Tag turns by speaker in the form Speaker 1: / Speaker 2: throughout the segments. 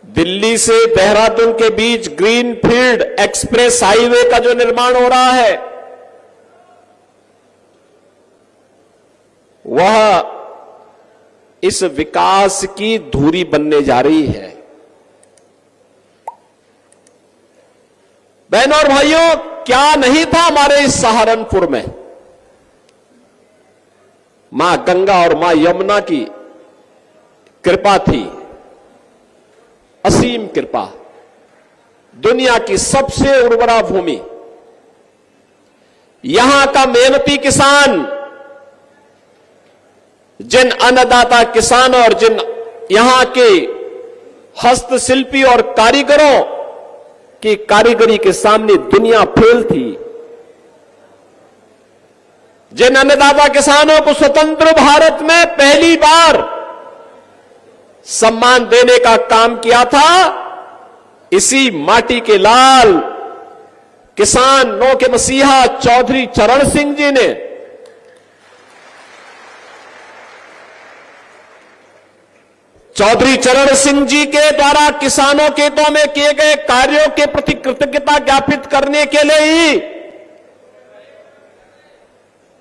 Speaker 1: दिल्ली से देहरादून के बीच greenfield express highway का जो निर्माण हो रहा है, वह इस विकास की धुरी बनने जा रही है। बहनों और भाइयों, क्या नहीं था हमारे इस सहारनपुर में। मां गंगा और मां यमुना की कृपा थी, असीम कृपा। दुनिया की सबसे उर्वरा भूमि, यहां का मेहनती किसान, जिन अन्नदाता किसानों और जिन यहां के हस्तशिल्पी और कारीगरों की कारीगरी के सामने दुनिया फेल थी। जिन अन्नदाता किसानों को स्वतंत्र भारत में पहली बार सम्मान देने का काम किया था, इसी माटी के लाल किसानों के मसीहा चौधरी चरण सिंह जी ने चौधरी चरण सिंह जी के द्वारा किसानों के हितों में किए गए कार्यों के प्रति कृतज्ञता ज्ञापित करने के लिए ही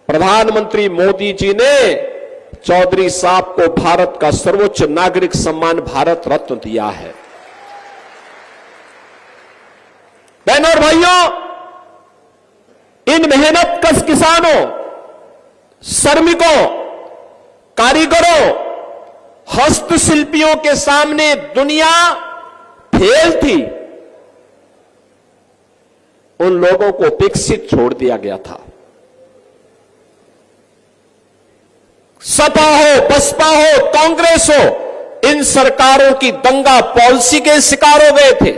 Speaker 1: प्रधानमंत्री मोदी जी ने चौधरी साहब को भारत का सर्वोच्च नागरिक सम्मान भारत रत्न दिया है। बहनों और भाइयों, इन मेहनतकश किसानों, श्रमिकों, कारीगरों, हस्तशिल्पियों के सामने दुनिया फेल थी। उन लोगों को विकसित छोड़ दिया गया था। सपा हो, बसपा हो, कांग्रेस हो, इन सरकारों की दंगा पॉलिसी के शिकार हो गए थे।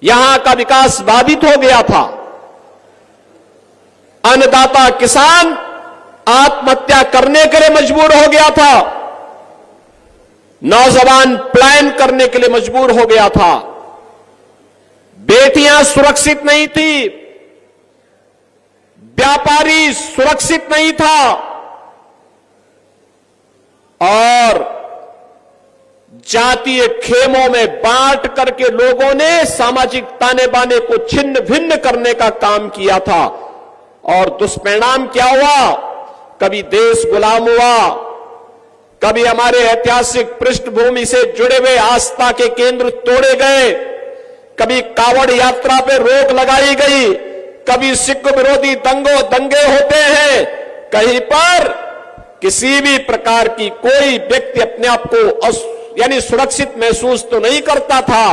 Speaker 1: यहां का विकास बाधित हो गया था। अन्नदाता किसान आत्महत्या करने के लिए मजबूर हो गया था। नौजवान पलायन करने के लिए मजबूर हो गया था। बेटियां सुरक्षित नहीं थी, व्यापारी सुरक्षित नहीं था, और जातीय खेमों में बांट करके लोगों ने सामाजिक ताने बाने को छिन्न भिन्न करने का काम किया था। और दुष्परिणाम क्या हुआ? कभी देश गुलाम हुआ, कभी हमारे ऐतिहासिक पृष्ठभूमि से जुड़े हुए आस्था के केंद्र तोड़े गए, कभी कावड़ यात्रा पे रोक लगाई गई, कभी सिख विरोधी दंगे होते हैं। कहीं पर किसी भी प्रकार की कोई व्यक्ति अपने आप को यानी सुरक्षित महसूस तो नहीं करता था।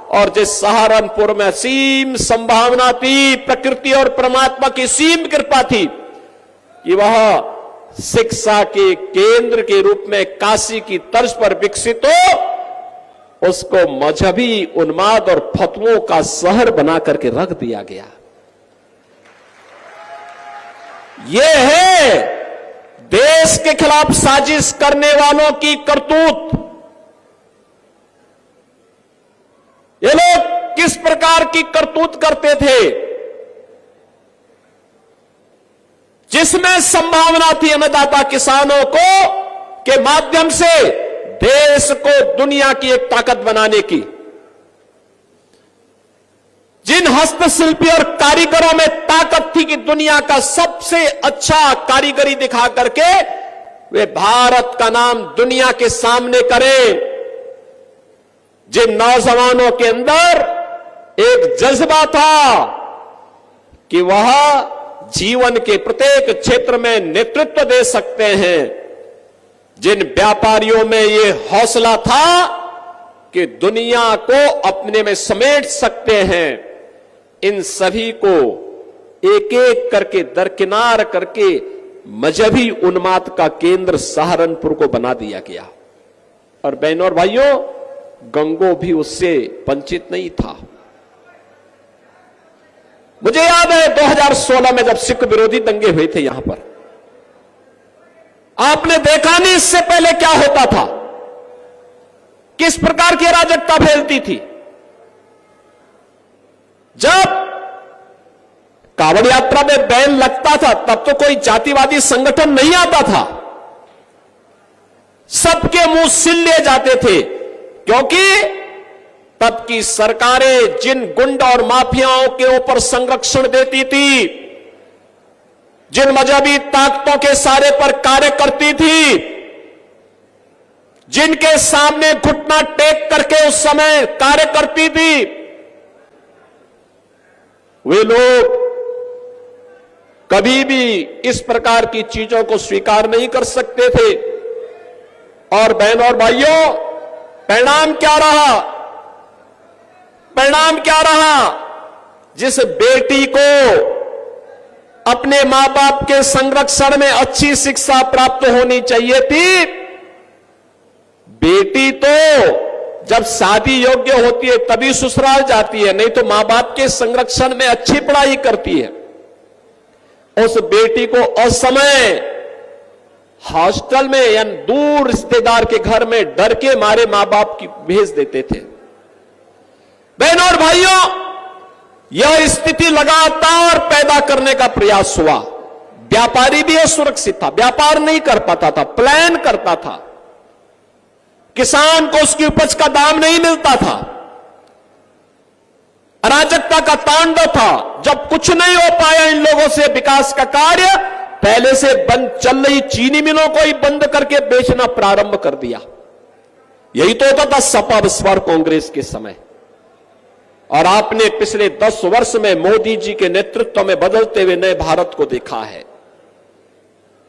Speaker 1: और जिस सहारनपुर में असीम संभावना थी, प्रकृति और परमात्मा की सीम कृपा थी कि वह शिक्षा के केंद्र के रूप में काशी की तर्ज पर विकसित हो, उसको मजहबी उन्माद और फतवों का शहर बना करके रख दिया गया। यह है देश के खिलाफ साजिश करने वालों की करतूत। ये लोग किस प्रकार की करतूत करते थे? जिसमें संभावना थी अन्नदाता किसानों को के माध्यम से देश को दुनिया की एक ताकत बनाने की, जिन हस्तशिल्पी और कारीगरों में ताकत थी कि दुनिया का सबसे अच्छा कारीगरी दिखा करके वे भारत का नाम दुनिया के सामने करें, जिन नौजवानों के अंदर एक जज्बा था कि वह जीवन के प्रत्येक क्षेत्र में नेतृत्व दे सकते हैं, जिन व्यापारियों में ये हौसला था कि दुनिया को अपने में समेट सकते हैं, इन सभी को एक एक करके दरकिनार करके मजहबी उन्माद का केंद्र सहारनपुर को बना दिया गया। और बहनों और भाइयों, गंगो भी उससे वंचित नहीं था। मुझे याद है 2016 में जब सिख विरोधी दंगे हुए थे यहां पर, आपने देखा नहीं इससे पहले क्या होता था, किस प्रकार की अराजकता फैलती थी। जब कावड़ यात्रा में बैन लगता था तब तो कोई जातिवादी संगठन नहीं आता था, सबके मुंह सिल लिए जाते थे क्योंकि तब की सरकारें जिन गुंड और माफियाओं के ऊपर संरक्षण देती थी, जिन मजहबी ताकतों के सारे पर कार्य करती थी, जिनके सामने घुटना टेक करके उस समय कार्य करती थी, वे लोग कभी भी इस प्रकार की चीजों को स्वीकार नहीं कर सकते थे। और बहनों और भाइयों, परिणाम क्या रहा? परिणाम क्या रहा? जिस बेटी को अपने मां बाप के संरक्षण में अच्छी शिक्षा प्राप्त होनी चाहिए थी, बेटी तो जब शादी योग्य होती है तभी ससुराल जाती है, नहीं तो मां बाप के संरक्षण में अच्छी पढ़ाई करती है। उस बेटी को असमय हॉस्टल में या दूर रिश्तेदार के घर में डर के मारे मां बाप की भेज देते थे। बहनों और भाइयों, यह स्थिति लगातार पैदा करने का प्रयास हुआ। व्यापारी भी असुरक्षित था, व्यापार नहीं कर पाता था, प्लान करता था। किसान को उसकी उपज का दाम नहीं मिलता था, अराजकता का तांडव था। जब कुछ नहीं हो पाया इन लोगों से विकास का कार्य, पहले से बंद चल रही चीनी मिलों को ही बंद करके बेचना प्रारंभ कर दिया। यही तो होता था सपा बसपा कांग्रेस के समय। और आपने पिछले 10 वर्ष में मोदी जी के नेतृत्व में बदलते हुए नए भारत को देखा है।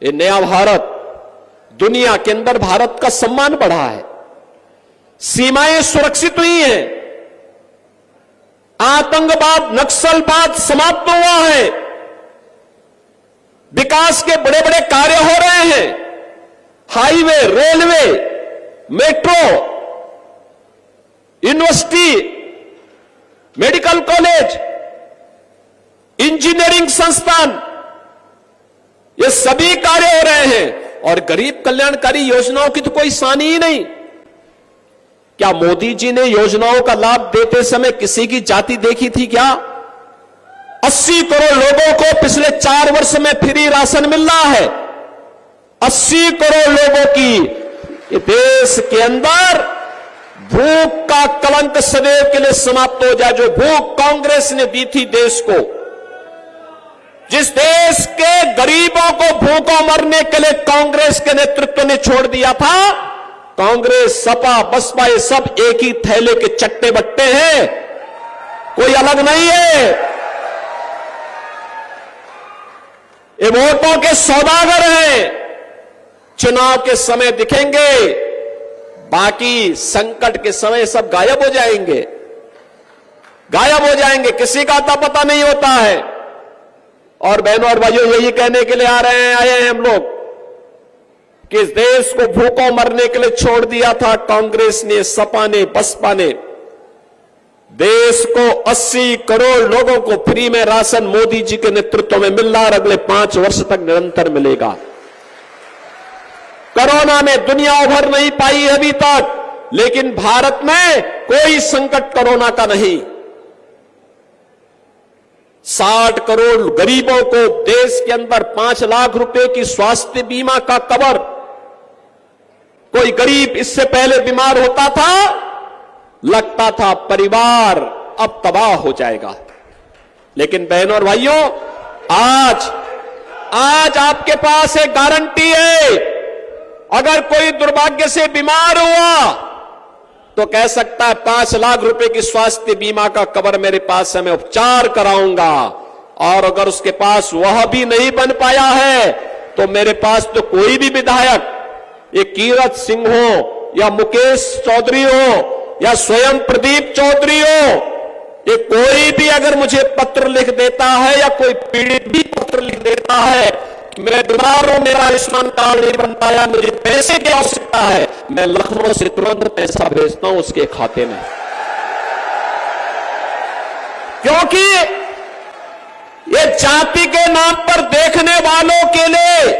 Speaker 1: ये नया भारत, दुनिया के अंदर भारत का सम्मान बढ़ा है, सीमाएं सुरक्षित हुई हैं, आतंकवाद नक्सलवाद समाप्त हुआ है, विकास के बड़े बड़े कार्य हो रहे हैं, highway, railway, metro, university, medical college, engineering संस्थान, ये सभी कार्य हो रहे हैं। और गरीब कल्याणकारी योजनाओं की तो कोई सानी ही नहीं। क्या मोदी जी ने योजनाओं का लाभ देते समय किसी की जाति देखी थी क्या? 80 करोड़ लोगों को पिछले 4 वर्ष में फ्री राशन मिल रहा है। 80 करोड़ लोगों की देश के अंदर भूख का कलंक सदैव के लिए समाप्त हो जाए। जो भूख कांग्रेस ने दी थी देश को, जिस देश के गरीबों को भूखों मरने के लिए कांग्रेस के नेतृत्व ने छोड़ दिया था, कांग्रेस, सपा, बसपा ये सब एक ही थैले के चट्टे बट्टे हैं, कोई अलग नहीं है। ये वोटों के सौदागर हैं, चुनाव के समय दिखेंगे, बाकी संकट के समय सब गायब हो जाएंगे, गायब हो जाएंगे, किसी का आता पता नहीं होता है। और बहनों और भाइयों, यही कहने के लिए आए हैं हम लोग कि इस देश को भूखों मरने के लिए छोड़ दिया था कांग्रेस ने, सपा ने, बसपा ने। देश को 80 करोड़ लोगों को फ्री में राशन मोदी जी के नेतृत्व में मिल रहा है, अगले 5 वर्ष तक निरंतर मिलेगा। कोरोना में दुनिया उभर नहीं पाई अभी तक, लेकिन भारत में कोई संकट कोरोना का नहीं। 60 करोड़ गरीबों को देश के अंदर 5 लाख रुपए की स्वास्थ्य बीमा का कवर। कोई गरीब इससे पहले बीमार होता था, लगता था परिवार अब तबाह हो जाएगा, लेकिन बहनों और भाइयों, आज आपके पास एक गारंटी है। अगर कोई दुर्भाग्य से बीमार हुआ तो कह सकता है 5 लाख रुपए की स्वास्थ्य बीमा का कवर मेरे पास है, मैं उपचार कराऊंगा। और अगर उसके पास वह भी नहीं बन पाया है तो मेरे पास तो कोई भी विधायक, ये कीरत सिंह हो या मुकेश चौधरी हो या स्वयं प्रदीप चौधरी हो, ये कोई भी अगर मुझे पत्र लिख देता है या कोई पीड़ित भी पत्र लिख देता है, मैं बीमार हूं, मेरा आयुष्मान कार्ड नहीं बन पाया, मुझे पैसे की आवश्यकता है, मैं लखनऊ से तुरंत पैसा भेजता हूं उसके खाते में। क्योंकि ये जाति के नाम पर देखने वालों के लिए,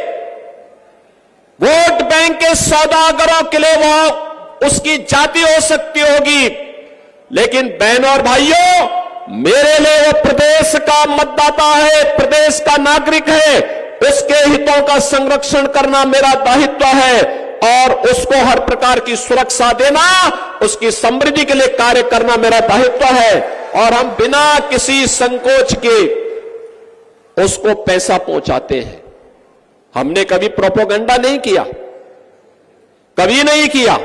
Speaker 1: वोट बैंक के सौदागरों के लिए वो उसकी जाति हो सकती होगी, लेकिन बहनों और भाइयों, मेरे लिए वो प्रदेश का मतदाता है, प्रदेश का नागरिक है, उसके हितों का संरक्षण करना मेरा दायित्व है। और उसको हर प्रकार की सुरक्षा देना, उसकी समृद्धि के लिए कार्य करना मेरा दायित्व है। और हम बिना किसी संकोच के उसको पैसा पहुंचाते हैं। हमने कभी प्रोपेगेंडा नहीं किया, कभी नहीं किया।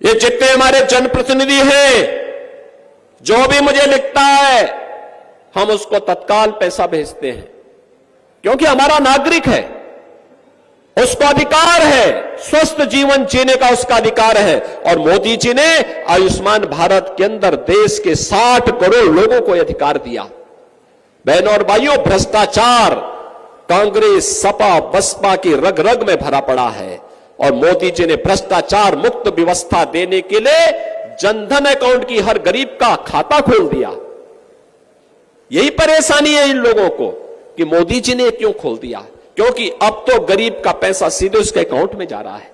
Speaker 1: ये जितने हमारे जनप्रतिनिधि हैं, जो भी मुझे लिखता है, हम उसको तत्काल पैसा भेजते हैं, क्योंकि हमारा नागरिक है, उसको अधिकार है, स्वस्थ जीवन जीने का उसका अधिकार है। और मोदी जी ने आयुष्मान भारत के अंदर देश के 60 करोड़ लोगों को अधिकार दिया। बहनों और भाइयों, भ्रष्टाचार कांग्रेस, सपा, बसपा की रग रग में भरा पड़ा है और मोदी जी ने भ्रष्टाचार मुक्त व्यवस्था देने के लिए जनधन अकाउंट की हर गरीब का खाता खोल दिया। यही परेशानी है इन लोगों को कि मोदी जी ने क्यों खोल दिया, क्योंकि अब तो गरीब का पैसा सीधे उसके अकाउंट में जा रहा है।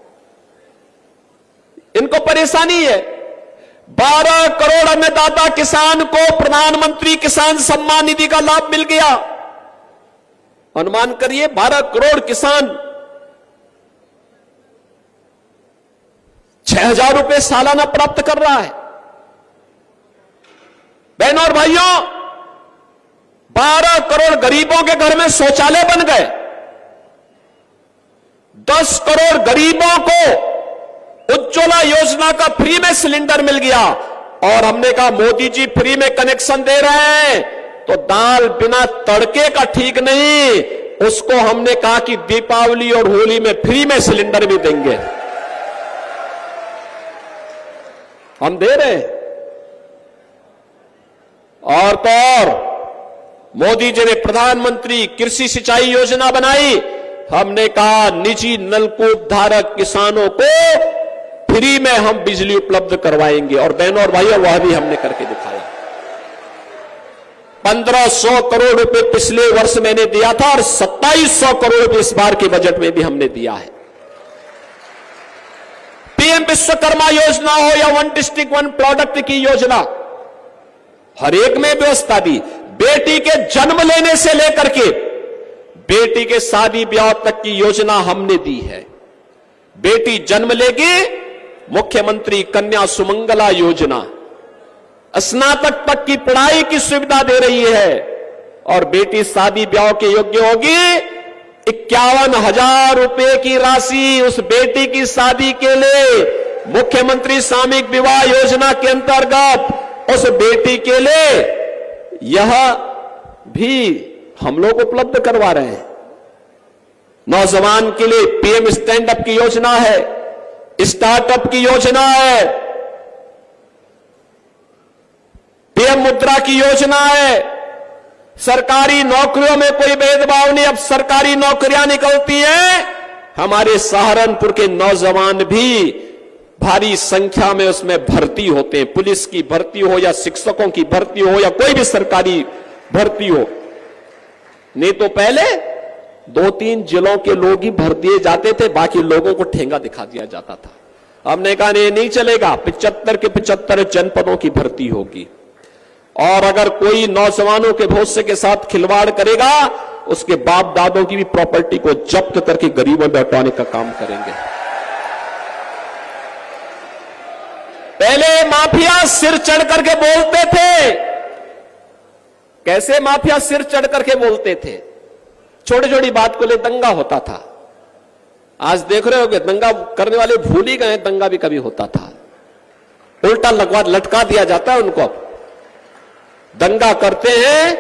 Speaker 1: इनको परेशानी है। 12 करोड़ अन्नदाता किसान को प्रधानमंत्री किसान सम्मान निधि का लाभ मिल गया। अनुमान करिए 12 करोड़ किसान 6,000 रुपए सालाना प्राप्त कर रहा है। बहनों और भाइयों, 12 करोड़ गरीबों के घर में शौचालय बन गए। 10 करोड़ गरीबों को उज्ज्वला योजना का फ्री में सिलेंडर मिल गया। और हमने कहा मोदी जी फ्री में कनेक्शन दे रहे हैं तो दाल बिना तड़के का ठीक नहीं, उसको हमने कहा कि दीपावली और होली में फ्री में सिलेंडर भी देंगे। हम दे रहे हैं। और तो और मोदी जी ने प्रधानमंत्री कृषि सिंचाई योजना बनाई। हमने कहा निजी नलकूप धारक किसानों को फ्री में हम बिजली उपलब्ध करवाएंगे। और बहनों और भाइयों, वह भी हमने करके दिखाया। 1500 करोड़ रुपए पिछले वर्ष मैंने दिया था और 2700 करोड़ रुपए इस बार के बजट में भी हमने दिया है। पीएम विश्वकर्मा योजना हो या 1 डिस्ट्रिक्ट 1 प्रोडक्ट की योजना, हर एक में व्यवस्था दी। बेटी के जन्म लेने से लेकर के बेटी के शादी ब्याह तक की योजना हमने दी है। बेटी जन्म लेगी, मुख्यमंत्री कन्या सुमंगला योजना, स्नातक तक की पढ़ाई की सुविधा दे रही है। और बेटी शादी ब्याह के योग्य होगी, 51,000 रुपए की राशि उस बेटी की शादी के लिए मुख्यमंत्री सामूहिक विवाह योजना के अंतर्गत उस बेटी के लिए यह भी हम लोग उपलब्ध करवा रहे हैं। नौजवान के लिए पीएम स्टैंड अप की योजना है, स्टार्टअप की योजना है, पीएम मुद्रा की योजना है। सरकारी नौकरियों में कोई भेदभाव नहीं, अब सरकारी नौकरियां निकलती हैं। हमारे सहारनपुर के नौजवान भी भारी संख्या में उसमें भर्ती होते हैं। पुलिस की भर्ती हो या शिक्षकों की भर्ती हो या कोई भी सरकारी भर्ती हो। नहीं तो पहले 2-3 जिलों के लोग ही भर दिए जाते थे, बाकी लोगों को ठेंगा दिखा दिया जाता था। हमने कहा नहीं चलेगा, 75 के 75 जनपदों की भर्ती होगी। और अगर कोई नौजवानों के भविष्य के साथ खिलवाड़ करेगा, उसके बाप दादों की भी प्रॉपर्टी को जब्त करके गरीबों में बंटवाने का काम करेंगे। पहले माफिया सिर चढ़ करके बोलते थे। कैसे माफिया सिर चढ़ करके बोलते थे? छोटी छोटी बात को ले दंगा होता था। आज देख रहे होगे दंगा करने वाले भूल ही गए, दंगा भी कभी होता था। उल्टा लटका दिया जाता है उनको। दंगा करते हैं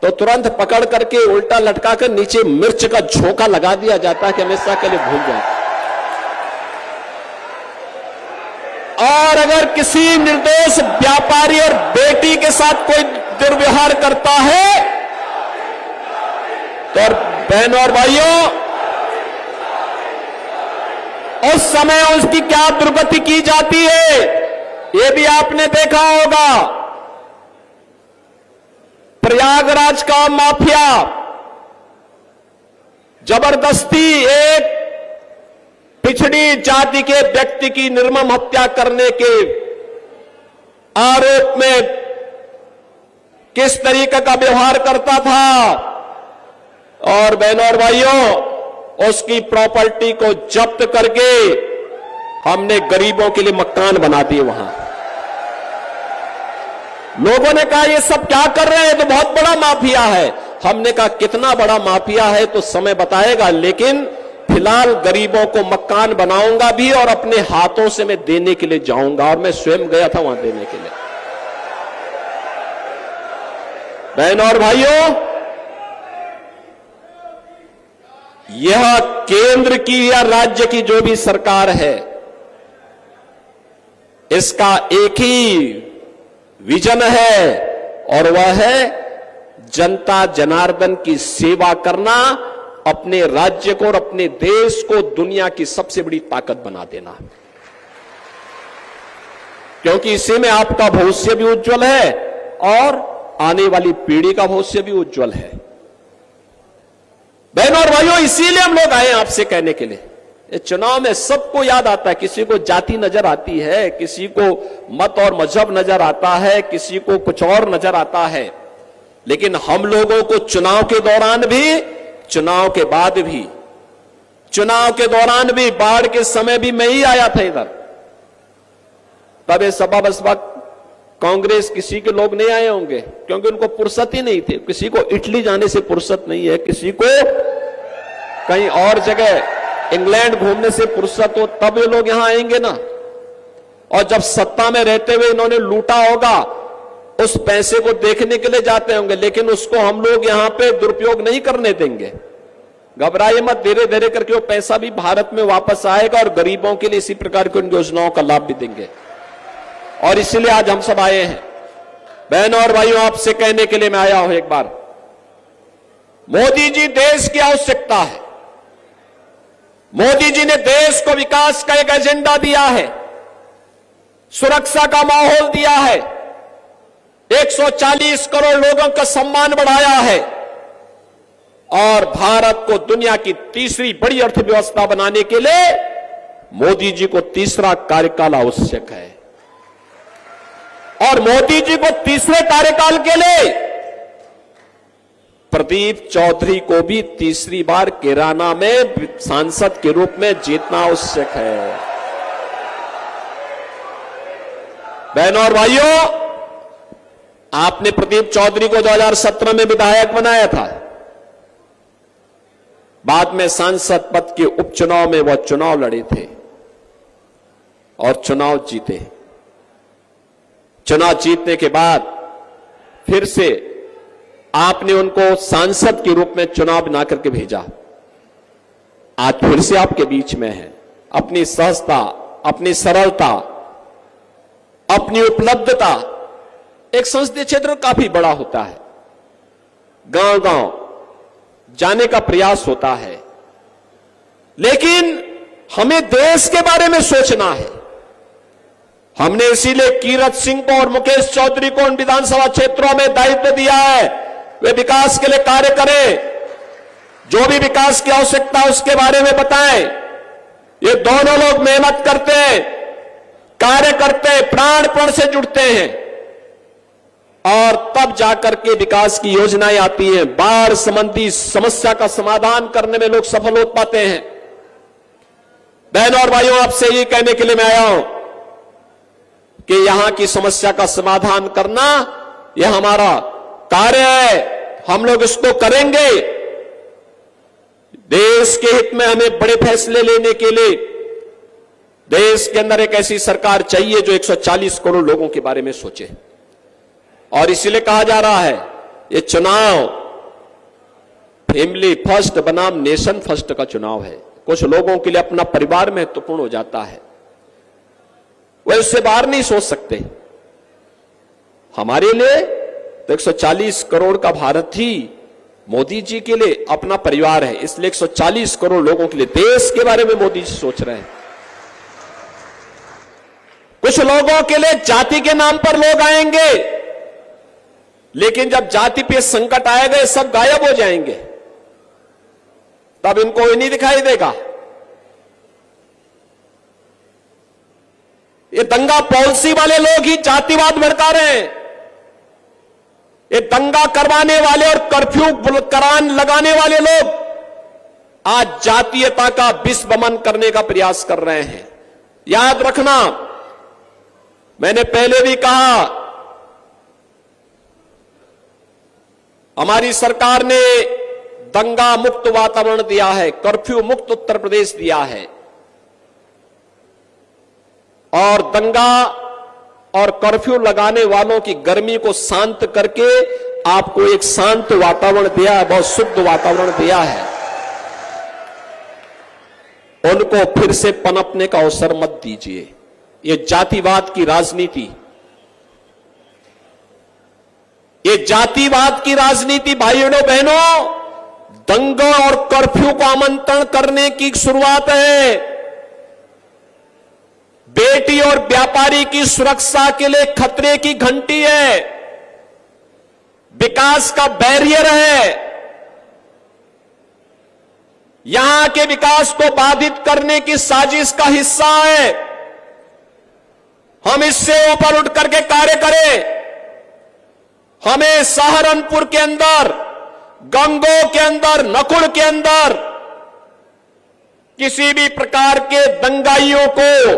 Speaker 1: तो तुरंत पकड़ करके उल्टा लटका कर नीचे मिर्च का झोंका लगा दिया जाता है कि हमेशा के लिए भूल जाए। और अगर किसी निर्दोष व्यापारी और बेटी के साथ कोई दुर्व्यवहार करता है तो बहनों और भाइयों, उस समय उसकी क्या दुर्गति की जाती है, यह भी आपने देखा होगा। प्रयागराज का माफिया जबरदस्ती एक पिछड़ी जाति के व्यक्ति की निर्मम हत्या करने के आरोप में किस तरीके का व्यवहार करता था। और बहनों और भाइयों, उसकी प्रॉपर्टी को जब्त करके हमने गरीबों के लिए मकान बना दिए वहां। लोगों ने कहा ये सब क्या कर रहे हैं, तो बहुत बड़ा माफिया है। हमने कहा कितना बड़ा माफिया है तो समय बताएगा, लेकिन फिलहाल गरीबों को मकान बनाऊंगा भी और अपने हाथों से मैं देने के लिए जाऊंगा। और मैं स्वयं गया था वहां देने के लिए। बहनों और भाइयों, यह केंद्र की या राज्य की जो भी सरकार है, इसका एक ही विजन है और वह है जनता जनार्दन की सेवा करना, अपने राज्य को और अपने देश को दुनिया की सबसे बड़ी ताकत बना देना, क्योंकि इसी में आपका भविष्य भी उज्जवल है और आने वाली पीढ़ी का भविष्य भी उज्जवल है। बहनों और भाइयों, इसीलिए हम लोग आए आपसे कहने के लिए। ये चुनाव में सबको याद आता है, किसी को जाति नजर आती है, किसी को मत और मजहब नजर आता है, किसी को कुछ और नजर आता है, लेकिन हम लोगों को चुनाव के दौरान भी, चुनाव के बाद भी, चुनाव के दौरान भी, बाढ़ के समय भी मैं ही आया था इधर। तब ये सभा बसपा कांग्रेस किसी के लोग नहीं आए होंगे, क्योंकि उनको फुर्सत ही नहीं थी। किसी को इटली जाने से फुर्सत नहीं है, किसी को कहीं और जगह इंग्लैंड घूमने से फुर्सत हो, तब ये लोग यहां आएंगे ना। और जब सत्ता में रहते हुए इन्होंने लूटा होगा, उस पैसे को देखने के लिए जाते होंगे, लेकिन उसको हम लोग यहां पे दुरुपयोग नहीं करने देंगे। घबराइए मत, धीरे धीरे करके वो पैसा भी भारत में वापस आएगा और गरीबों के लिए इसी प्रकार की उन योजनाओं का लाभ भी देंगे। और इसलिए आज हम सब आए हैं। बहनों और भाइयों, आपसे कहने के लिए मैं आया हूं एक बार, मोदी जी देश की आवश्यकता है। मोदी जी ने देश को विकास का एक एजेंडा दिया है, सुरक्षा का माहौल दिया है, 140 करोड़ लोगों का सम्मान बढ़ाया है और भारत को दुनिया की तीसरी बड़ी अर्थव्यवस्था बनाने के लिए मोदी जी को तीसरा कार्यकाल आवश्यक है। और मोदी जी को तीसरे कार्यकाल के लिए प्रदीप चौधरी को भी तीसरी बार कैराना में सांसद के रूप में जीतना आवश्यक है। बहनों और भाइयों, आपने प्रदीप चौधरी को 2017 में विधायक बनाया था, बाद में सांसद पद के उपचुनाव में वह चुनाव लड़े थे और चुनाव जीते। चुनाव जीतने के बाद फिर से आपने उनको सांसद के रूप में चुनाव बना करके भेजा। आज फिर से आपके बीच में है। अपनी सहजता, अपनी सरलता, अपनी उपलब्धता, एक संसदीय क्षेत्र काफी बड़ा होता है, गांव गांव जाने का प्रयास होता है, लेकिन हमें देश के बारे में सोचना है। हमने इसीलिए कीरत सिंह को और मुकेश चौधरी को उन विधानसभा क्षेत्रों में दायित्व दिया है, वे विकास के लिए कार्य करें, जो भी विकास की आवश्यकता है उसके बारे में बताएं। ये दोनों लोग मेहनत करते हैं, कार्य करते हैं, प्राणपण से जुड़ते हैं और तब जाकर के विकास की योजनाएं आती हैं। बाढ़ संबंधी समस्या का समाधान करने में लोग सफल हो पाते हैं। बहनों और भाइयों, आपसे ये कहने के लिए मैं आया हूं कि यहां की समस्या का समाधान करना यह हमारा कार्य है, हम लोग इसको करेंगे। देश के हित में हमें बड़े फैसले लेने के लिए देश के अंदर एक ऐसी सरकार चाहिए जो 140 करोड़ लोगों के बारे में सोचे। और इसीलिए कहा जा रहा है ये चुनाव फैमिली फर्स्ट बनाम नेशन फर्स्ट का चुनाव है। कुछ लोगों के लिए अपना परिवार महत्वपूर्ण हो जाता है, वे उससे बाहर नहीं सोच सकते। हमारे लिए तो 140 करोड़ का भारत ही मोदी जी के लिए अपना परिवार है, इसलिए 140 करोड़ लोगों के लिए देश के बारे में मोदी जी सोच रहे हैं। कुछ लोगों के लिए जाति के नाम पर लोग आएंगे, लेकिन जब जाति पे संकट आएगा ये सब गायब हो जाएंगे, तब इनको ही नहीं दिखाई देगा। ये दंगा पॉलिसी वाले लोग ही जातिवाद भड़का रहे हैं। ये दंगा करवाने वाले और कर्फ्यू करान लगाने वाले लोग आज जातीयता का विस्मरण करने का प्रयास कर रहे हैं। याद रखना, मैंने पहले भी कहा, हमारी सरकार ने दंगा मुक्त वातावरण दिया है, कर्फ्यू मुक्त उत्तर प्रदेश दिया है, और दंगा और कर्फ्यू लगाने वालों की गर्मी को शांत करके आपको एक शांत वातावरण दिया है, बहुत शुद्ध वातावरण दिया है। उनको फिर से पनपने का अवसर मत दीजिए। ये जातिवाद की राजनीति, ये जातिवाद की राजनीति भाइयों बहनों, दंगा और कर्फ्यू को आमंत्रण करने की शुरुआत है। बेटी और व्यापारी की सुरक्षा के लिए खतरे की घंटी है, विकास का बैरियर है। यहां के विकास को बाधित करने की साजिश का हिस्सा है। हम इससे ऊपर उठ करके कार्य करें। हमें सहारनपुर के अंदर, गंगोह के अंदर, नकुड़ के अंदर किसी भी प्रकार के दंगाइयों को,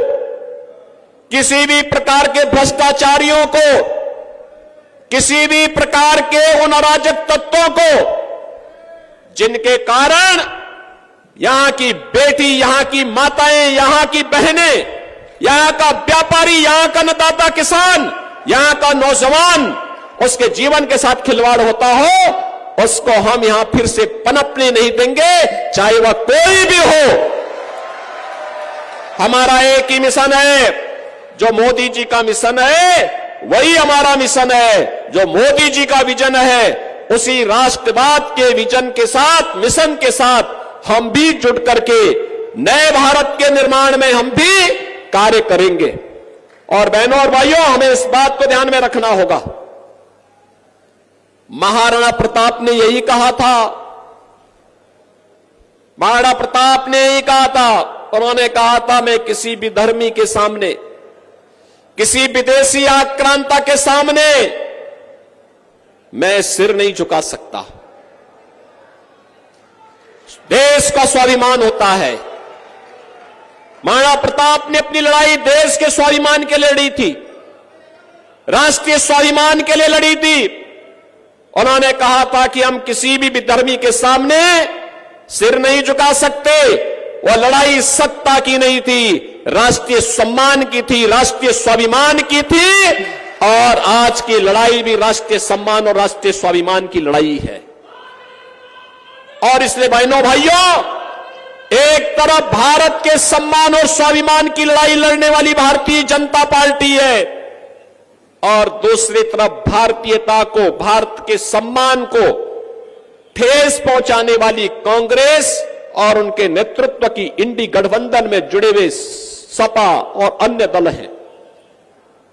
Speaker 1: किसी भी प्रकार के भ्रष्टाचारियों को, किसी भी प्रकार के उन अराजक तत्वों को जिनके कारण यहां की बेटी, यहां की माताएं, यहां की बहनें, यहां का व्यापारी, यहां का अन्नदाता किसान, यहां का नौजवान, उसके जीवन के साथ खिलवाड़ होता हो, उसको हम यहां फिर से पनपने नहीं देंगे, चाहे वह कोई भी हो। हमारा एक ही मिशन है, जो मोदी जी का मिशन है वही हमारा मिशन है। जो मोदी जी का विजन है, उसी राष्ट्रवाद के विजन के साथ, मिशन के साथ हम भी जुट करके नए भारत के निर्माण में हम भी कार्य करेंगे। और बहनों और भाइयों, हमें इस बात को ध्यान में रखना होगा, महाराणा प्रताप ने यही कहा था, महाराणा प्रताप ने यही कहा था। उन्होंने कहा था, मैं किसी भी धर्मी के सामने, किसी विदेशी आक्रांता के सामने मैं सिर नहीं झुका सकता। देश का स्वाभिमान होता है। महाराणा प्रताप ने अपनी लड़ाई देश के स्वाभिमान के लिए लड़ी थी, राष्ट्रीय स्वाभिमान के लिए लड़ी थी। उन्होंने कहा था कि हम किसी भी विधर्मी के सामने सिर नहीं झुका सकते। वह लड़ाई सत्ता की नहीं थी, राष्ट्रीय सम्मान की थी, राष्ट्रीय स्वाभिमान की थी। और आज की लड़ाई भी राष्ट्रीय सम्मान और राष्ट्रीय स्वाभिमान की लड़ाई है। और इसलिए बहनों भाइयों, एक तरफ भारत के सम्मान और स्वाभिमान की लड़ाई लड़ने वाली भारतीय जनता पार्टी है, और दूसरी तरफ भारतीयता को, भारत के सम्मान को ठेस पहुंचाने वाली कांग्रेस और उनके नेतृत्व की इंडी गठबंधन में जुड़े हुए सपा और अन्य दल हैं।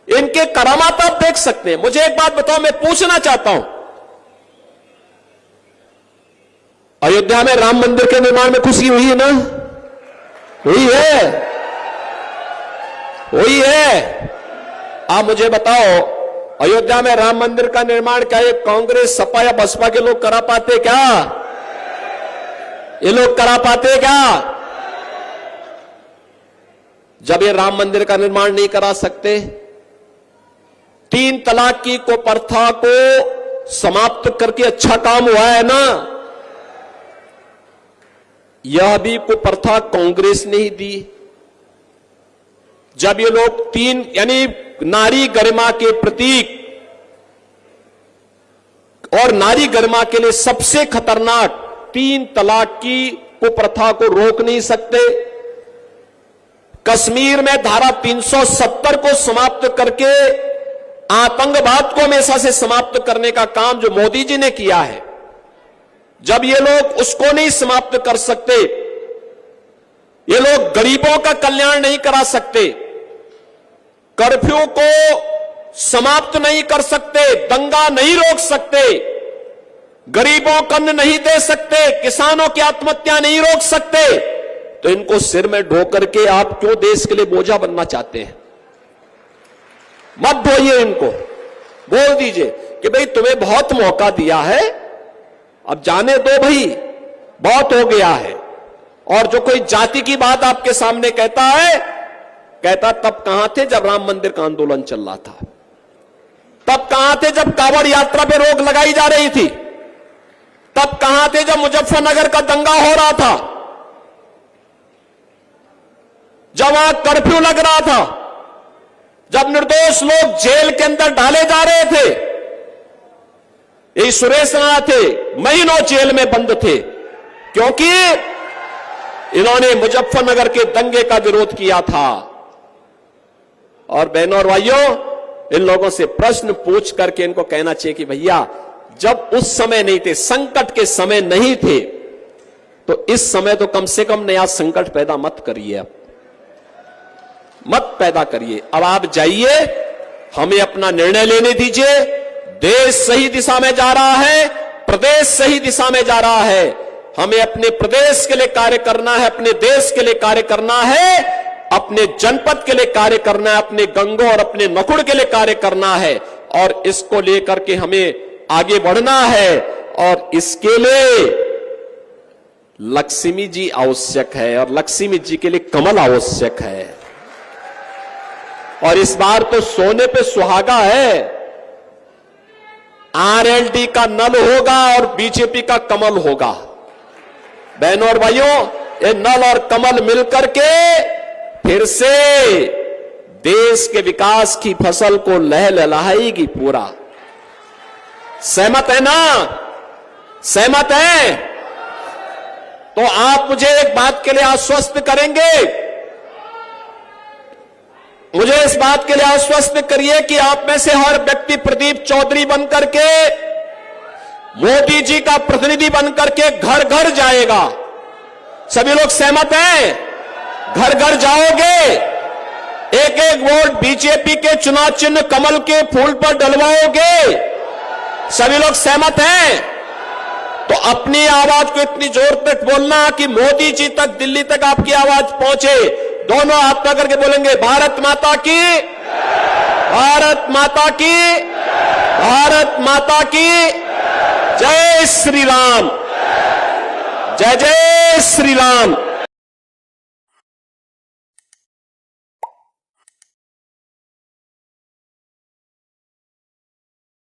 Speaker 1: इनके करामात आप देख सकते हैं। मुझे एक बात बताओ, मैं पूछना चाहता हूं, अयोध्या में राम मंदिर के निर्माण में खुशी हुई है ना? हुई है, हुई है। आप मुझे बताओ, अयोध्या में राम मंदिर का निर्माण क्या ये कांग्रेस, सपा या बसपा के लोग करा पाते क्या? ये लोग करा पाते क्या? जब ये राम मंदिर का निर्माण नहीं करा सकते, 3 तलाक की कुप्रथा को समाप्त करके अच्छा काम हुआ है ना? यह भी कुप्रथा कांग्रेस ने ही दी। जब ये लोग 3 यानी नारी गरिमा के प्रतीक और नारी गरिमा के लिए सबसे खतरनाक 3 तलाक की कुप्रथा को रोक नहीं सकते, कश्मीर में धारा 370 को समाप्त करके आतंकवाद को हमेशा से समाप्त करने का काम जो मोदी जी ने किया है, जब ये लोग उसको नहीं समाप्त कर सकते, ये लोग गरीबों का कल्याण नहीं करा सकते, कर्फ्यू को समाप्त नहीं कर सकते, दंगा नहीं रोक सकते, गरीबों को अन्न नहीं दे सकते, किसानों की आत्महत्या नहीं रोक सकते, तो इनको सिर में ढो करके आप क्यों देश के लिए बोझा बनना चाहते हैं? मत ढोइए इनको, बोल दीजिए कि भाई तुम्हें बहुत मौका दिया है, अब जाने दो भाई, बहुत हो गया है। और जो कोई जाति की बात आपके सामने कहता है, कहता तब कहां थे जब राम मंदिर का आंदोलन चल रहा था, तब कहां थे जब कांवड़ यात्रा पे रोक लगाई जा रही थी, तब कहां थे जब मुजफ्फरनगर का दंगा हो रहा था, जब वहां कर्फ्यू लग रहा था, जब निर्दोष लोग जेल के अंदर डाले जा रहे थे। यही सुरेश राणा थे, महीनों जेल में बंद थे, क्योंकि इन्होंने मुजफ्फरनगर के दंगे का विरोध किया था। और बहनों और भाइयों, इन लोगों से प्रश्न पूछ करके इनको कहना चाहिए कि भैया जब उस समय नहीं थे, संकट के समय नहीं थे, तो इस समय तो कम से कम नया संकट पैदा मत करिए, मत पैदा करिए। अब आप जाइए, हमें अपना निर्णय लेने दीजिए। देश सही दिशा में जा रहा है, प्रदेश सही दिशा में जा रहा है। हमें अपने प्रदेश के लिए कार्य करना है, अपने देश के लिए कार्य करना है, अपने जनपद के लिए कार्य करना है, अपने गंगों और अपने नकुड़ के लिए कार्य करना है, और इसको लेकर के हमें आगे बढ़ना है। और इसके लिए लक्ष्मी जी आवश्यक है, और लक्ष्मी जी के लिए कमल आवश्यक है। और इस बार तो सोने पे सुहागा है, आरएलडी का नल होगा और बीजेपी का कमल होगा। बहनों और भाइयों, ये नल और कमल मिलकर के फिर से देश के विकास की फसल को लहलहाएगी पूरा। सहमत है ना? सहमत है? तो आप मुझे एक बात के लिए आश्वस्त करेंगे, मुझे इस बात के लिए आश्वस्त करिए कि आप में से हर व्यक्ति प्रदीप चौधरी बनकर के, मोदी जी का प्रतिनिधि बनकर के घर घर जाएगा। सभी लोग सहमत हैं? घर घर जाओगे, एक एक वोट बीजेपी के चुनाव चिन्ह कमल के फूल पर डलवाओगे। सभी लोग सहमत हैं? तो अपनी आवाज को इतनी जोर तक बोलना कि मोदी जी तक, दिल्ली तक आपकी आवाज पहुंचे। दोनों हाथ पकड़ के बोलेंगे, भारत माता की, भारत माता की, भारत माता की जय श्री राम, जय जय श्री राम।